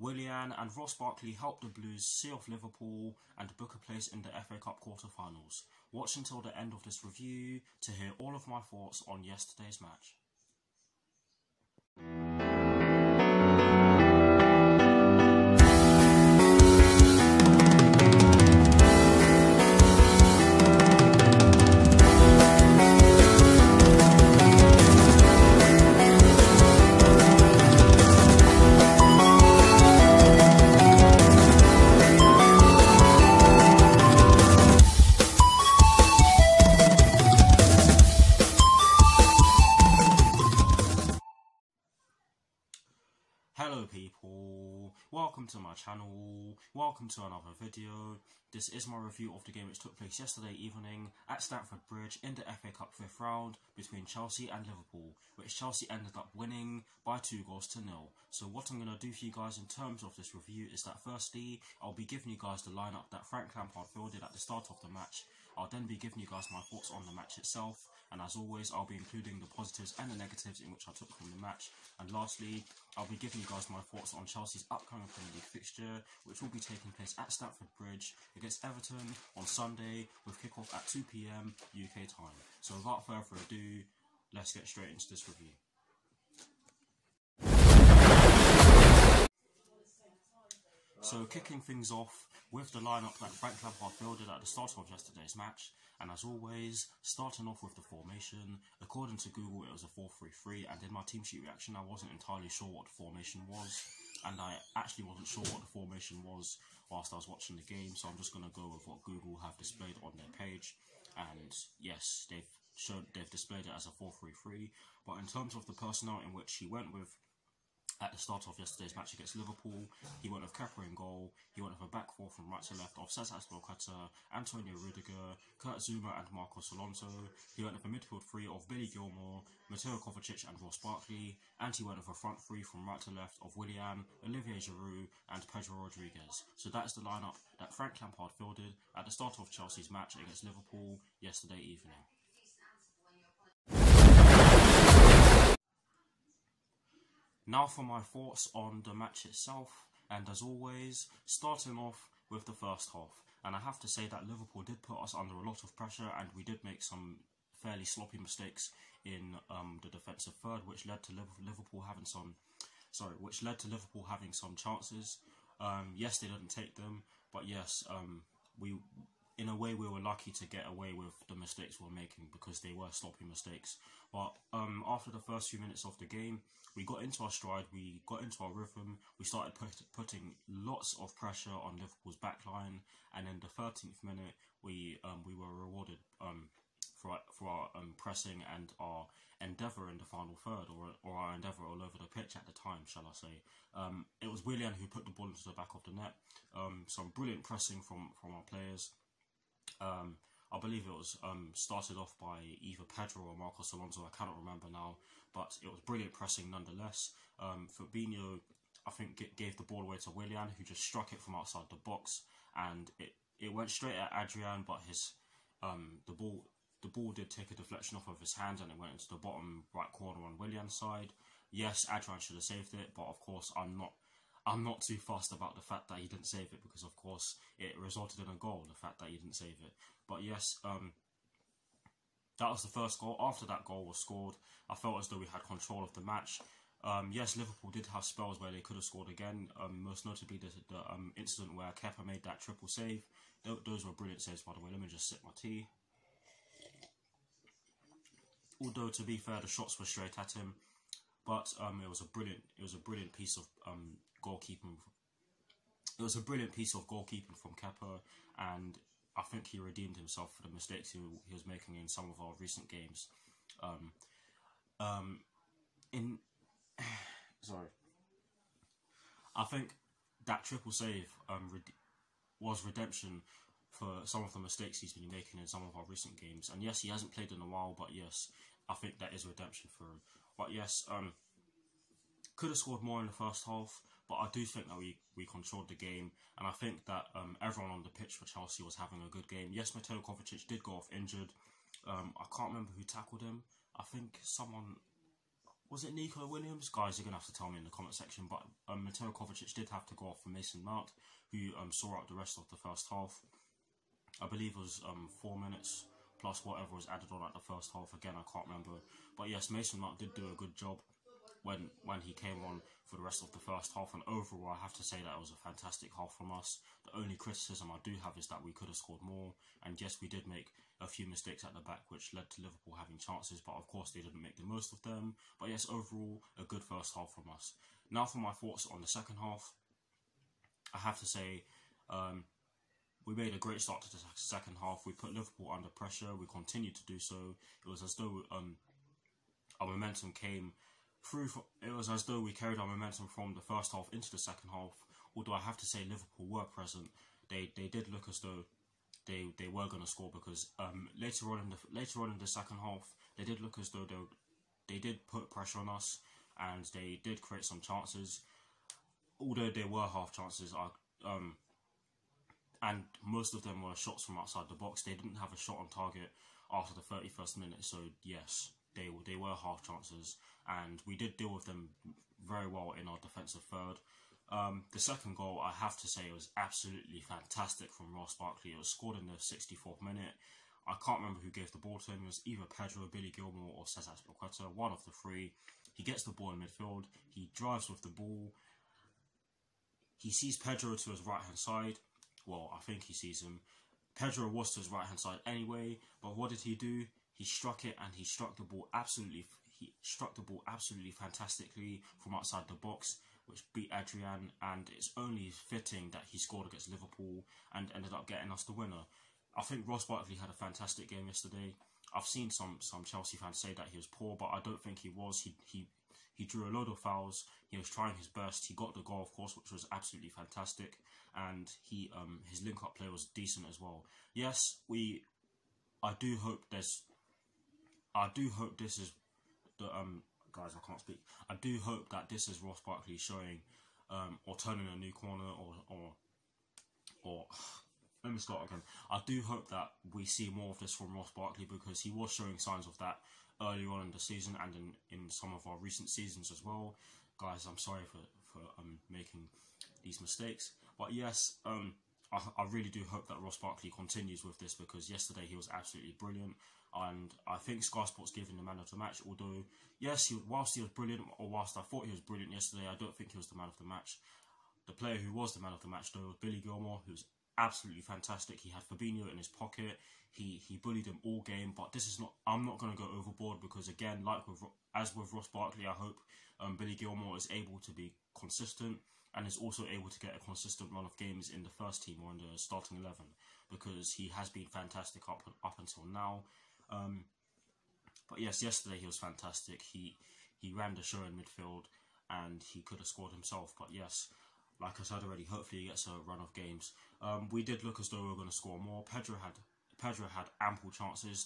Willian and Ross Barkley helped the Blues see off Liverpool and book a place in the FA Cup quarter-finals. Watch until the end of this review to hear all of my thoughts on yesterday's match. Hello people, welcome to my channel, welcome to another video. This is my review of the game which took place yesterday evening at Stamford Bridge in the FA Cup 5th round between Chelsea and Liverpool, which Chelsea ended up winning by 2-0. So what I'm going to do for you guys in terms of this review is that firstly, I'll be giving you guys the lineup that Frank Lampard fielded at the start of the match. I'll then be giving you guys my thoughts on the match itself, and as always I'll be including the positives and the negatives in which I took from the match, and lastly I'll be giving you guys my thoughts on Chelsea's upcoming Premier League fixture, which will be taking place at Stamford Bridge against Everton on Sunday with kickoff at 2 PM UK time. So without further ado, let's get straight into this review. So kicking things off with the lineup that Frank Lampard fielded at the start of yesterday's match, and as always, starting off with the formation. According to Google, it was a 4-3-3, and in my team sheet reaction, I wasn't entirely sure what the formation was, and I actually wasn't sure what the formation was whilst I was watching the game, so I'm just going to go with what Google have displayed on their page, and yes, they've displayed it as a 4-3-3, but in terms of the personnel in which he went with at the start of yesterday's match against Liverpool, he went with Kepa in goal, he went with a back four from right to left of Cesc Azpilicueta, Antonio Rudiger, Kurt Zouma and Marcos Alonso, he went with a midfield three of Billy Gilmour, Mateo Kovacic and Ross Barkley, and he went with a front three from right to left of Willian, Olivier Giroud and Pedro Rodriguez. So that is the lineup that Frank Lampard fielded at the start of Chelsea's match against Liverpool yesterday evening. Now for my thoughts on the match itself, and as always, starting off with the first half. And I have to say that Liverpool did put us under a lot of pressure, and we did make some fairly sloppy mistakes in the defensive third, which led to Liverpool having some chances. Yes, they didn't take them, but yes, in a way we were lucky to get away with the mistakes we were making because they were sloppy mistakes. But after the first few minutes of the game, we got into our stride, we got into our rhythm, we started putting lots of pressure on Liverpool's backline, and in the 13th minute we were rewarded for our pressing and our endeavour in the final third, or our endeavour all over the pitch at the time, shall I say. It was Willian who put the ball into the back of the net. Some brilliant pressing from our players. I believe it was started off by either Pedro or Marcos Alonso, I cannot remember now, but it was brilliant pressing nonetheless. Fabinho, I think, gave the ball away to Willian, who just struck it from outside the box, and it went straight at Adrian, but his the ball did take a deflection off of his hand, and it went into the bottom right corner on Willian's side. Yes, Adrian should have saved it, but of course I'm not too fussed about the fact that he didn't save it, because of course it resulted in a goal, the fact that he didn't save it. But yes, that was the first goal. After that goal was scored, I felt as though we had control of the match. Yes, Liverpool did have spells where they could have scored again, most notably the incident where Kepa made that triple save. Those were brilliant saves, by the way. Let me just sip my tea. Although, to be fair, the shots were straight at him, but it was a brilliant piece of goalkeeping. It was a brilliant piece of goalkeeping from Kepa, and I think he redeemed himself for the mistakes he was making in some of our recent games. I think that triple save was redemption for some of the mistakes he's been making in some of our recent games. And yes, he hasn't played in a while, but yes, I think that is redemption for him. But yes, could have scored more in the first half, but I do think that we controlled the game, and I think that everyone on the pitch for Chelsea was having a good game. Yes, Mateo Kovacic did go off injured. I can't remember who tackled him. I think someone Was it Nico Williams? Guys, you're going to have to tell me in the comment section. But Mateo Kovacic did have to go off for Mason Mount, who saw out the rest of the first half. I believe it was 4 minutes plus whatever was added on at the first half. Again, I can't remember. But yes, Mason Mount did do a good job when he came on for the rest of the first half. And overall, I have to say that it was a fantastic half from us. The only criticism I do have is that we could have scored more. And yes, we did make a few mistakes at the back, which led to Liverpool having chances. But of course, they didn't make the most of them. But yes, overall, a good first half from us. Now for my thoughts on the second half. I have to say, we made a great start to the second half. We put Liverpool under pressure. We continued to do so. It was as though our momentum came through. It was as though we carried our momentum from the first half into the second half. Although I have to say Liverpool were present. They did look as though they were going to score, because later on in the second half they did look as though they did put pressure on us, and they did create some chances. Although they were half chances, and most of them were shots from outside the box. They didn't have a shot on target after the 31st minute. So yes, they were half chances, and we did deal with them very well in our defensive third. The second goal, I have to say, was absolutely fantastic from Ross Barkley. It was scored in the 64th minute. I can't remember who gave the ball to him. It was either Pedro, Billy Gilmore or Cesar Azpilicueta, one of the three. He gets the ball in midfield. He drives with the ball. He sees Pedro to his right-hand side. Well, I think he sees him. Pedro was to his right-hand side anyway, but what did he do? He struck it, and he struck the ball absolutely fantastically from outside the box, which beat Adrian, and it's only fitting that he scored against Liverpool and ended up getting us the winner. I think Ross Barkley had a fantastic game yesterday. I've seen some Chelsea fans say that he was poor, but I don't think he was. He drew a load of fouls. He was trying his best. He got the goal, of course, which was absolutely fantastic, and his link-up play was decent as well. Yes, I do hope this is the guys, I can't speak. I do hope that this is Ross Barkley showing or turning a new corner, or let me start again. I do hope that we see more of this from Ross Barkley, because he was showing signs of that earlier on in the season and in some of our recent seasons as well. Guys, I'm sorry for making these mistakes, but yes, I really do hope that Ross Barkley continues with this, because yesterday he was absolutely brilliant, and I think Sky Sports gave him the man of the match. Although yes, whilst he was brilliant, or whilst I thought he was brilliant yesterday, I don't think he was the man of the match. The player who was the man of the match though was Billy Gilmore, who was absolutely fantastic. He had Fabinho in his pocket. He bullied him all game, but this is not. I'm not going to go overboard, because again, as with Ross Barkley, I hope Billy Gilmore is able to be consistent and is also able to get a consistent run of games in the first team or in the starting 11, because he has been fantastic up until now. But yes, yesterday he was fantastic. He ran the show in midfield, and he could have scored himself. But yes, like I said already, hopefully he gets a run of games. We did look as though we were going to score more. Pedro had ample chances.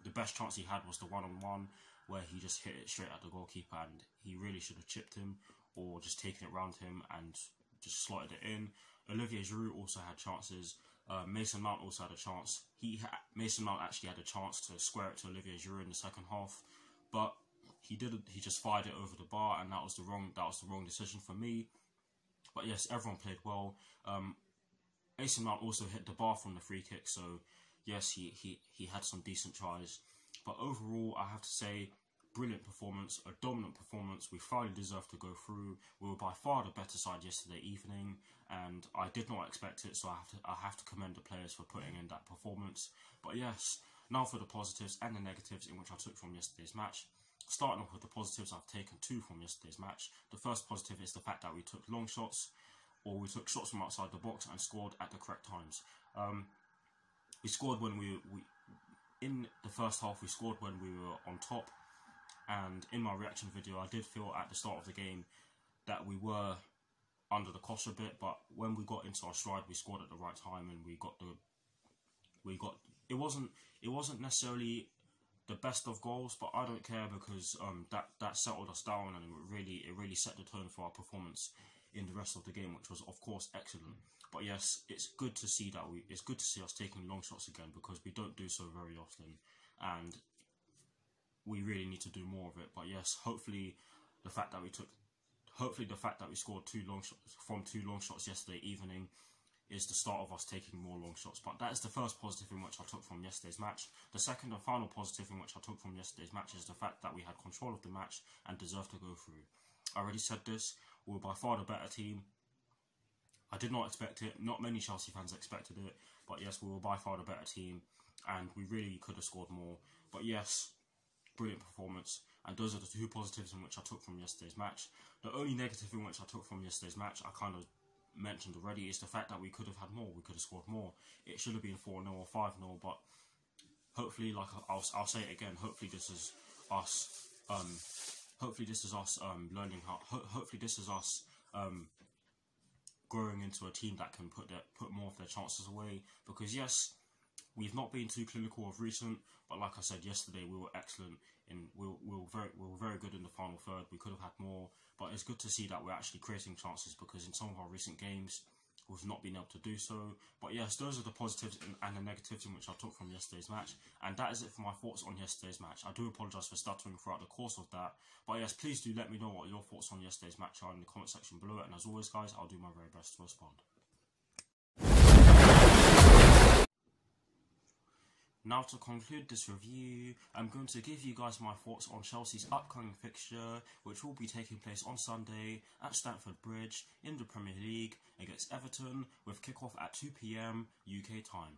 The best chance he had was the one-on-one, where he just hit it straight at the goalkeeper, and he really should have chipped him or just taken it round him and just slotted it in. Olivier Giroud also had chances. Mason Mount also had a chance. Mason Mount actually had a chance to square it to Olivier Giroud in the second half, but he didn't. He just fired it over the bar, and that was the wrong decision for me. But yes, everyone played well. Mason Mount also hit the bar from the free kick, so yes, he had some decent tries. But overall, I have to say, brilliant performance, a dominant performance. We finally deserved to go through. We were by far the better side yesterday evening, and I did not expect it, so I have to commend the players for putting in that performance. But yes, now for the positives and the negatives in which I took from yesterday's match. Starting off with the positives, I've taken two from yesterday's match. The first positive is the fact that we took long shots, or we took shots from outside the box and scored at the correct times. We scored when we in the first half. We scored when we were on top, and in my reaction video, I did feel at the start of the game that we were under the cosh a bit. But when we got into our stride, we scored at the right time, and it wasn't necessarily the best of goals, but I don't care, because that settled us down, and it really set the tone for our performance in the rest of the game, which was of course excellent. But yes, it's good to see us taking long shots again, because we don't do so very often, and we really need to do more of it. But yes, hopefully the fact that we scored 2 long shots yesterday evening is the start of us taking more long shots. But that is the first positive in which I took from yesterday's match. The second and final positive in which I took from yesterday's match is the fact that we had control of the match and deserved to go through. I already said this, we were by far the better team. I did not expect it, not many Chelsea fans expected it, but yes, we were by far the better team and we really could have scored more. But yes, brilliant performance, and those are the 2 positives in which I took from yesterday's match. The only negative in which I took from yesterday's match, I kind of mentioned already, is the fact that we could have had more, we could have scored more. It should have been 4-0 or 5-0, but hopefully, like I'll say it again, hopefully this is us learning how, hopefully this is us growing into a team that can put more of their chances away. Because yes, we've not been too clinical of recent, but like I said yesterday, we were excellent in we were very good in the final third. We could have had more, but it's good to see that we're actually creating chances, because in some of our recent games we've not been able to do so. But yes, those are the positives and the negatives in which I took from yesterday's match, and that is it for my thoughts on yesterday's match. I do apologise for stuttering throughout the course of that, but yes, please do let me know what your thoughts on yesterday's match are in the comment section below, and as always guys, I'll do my very best to respond. Now to conclude this review, I'm going to give you guys my thoughts on Chelsea's upcoming fixture, which will be taking place on Sunday at Stamford Bridge in the Premier League against Everton, with kickoff at 2 PM UK time.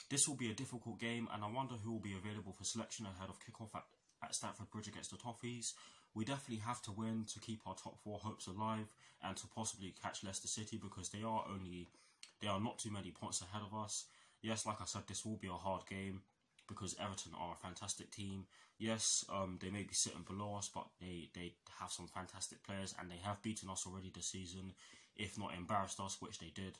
This will be a difficult game, and I wonder who will be available for selection ahead of kickoff at Stamford Bridge against the Toffees. We definitely have to win to keep our top 4 hopes alive and to possibly catch Leicester City, because they are not too many points ahead of us. Yes, like I said, this will be a hard game because Everton are a fantastic team. Yes, they may be sitting below us, but they have some fantastic players, and they have beaten us already this season, if not embarrassed us, which they did.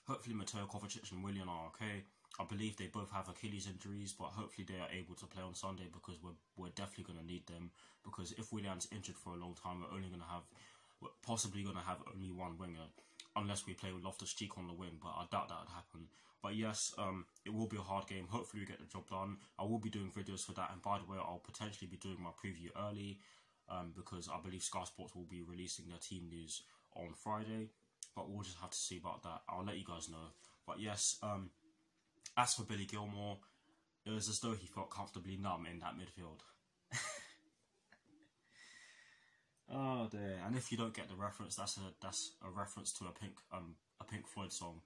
Hopefully Mateo Kovacic and Willian are okay. I believe they both have Achilles injuries, but hopefully they are able to play on Sunday, because we're definitely going to need them. Because if Willian's injured for a long time, we're possibly going to have only one winger, unless we play with Loftus-Cheek on the wing, but I doubt that would happen. But yes, it will be a hard game. Hopefully we get the job done. I will be doing videos for that, and by the way, I'll potentially be doing my preview early, because I believe Sky Sports will be releasing their team news on Friday, but we'll just have to see about that. I'll let you guys know. But yes, as for Billy Gilmour, it was as though he felt comfortably numb in that midfield. Oh dear! And if you don't get the reference, that's a reference to a Pink Floyd song.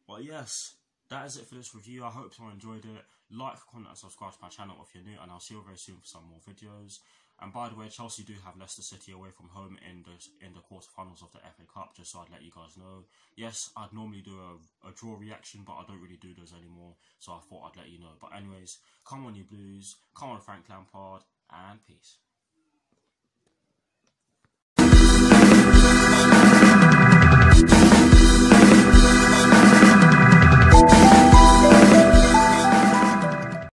But yes, that is it for this review. I hope you enjoyed it. Like, comment, and subscribe to my channel if you're new, and I'll see you very soon for some more videos. And by the way, Chelsea do have Leicester City away from home in the quarterfinals of the FA Cup, just so I'd let you guys know. Yes, I'd normally do a draw reaction, but I don't really do those anymore, so I thought I'd let you know. But anyways, come on you Blues, come on Frank Lampard, and peace.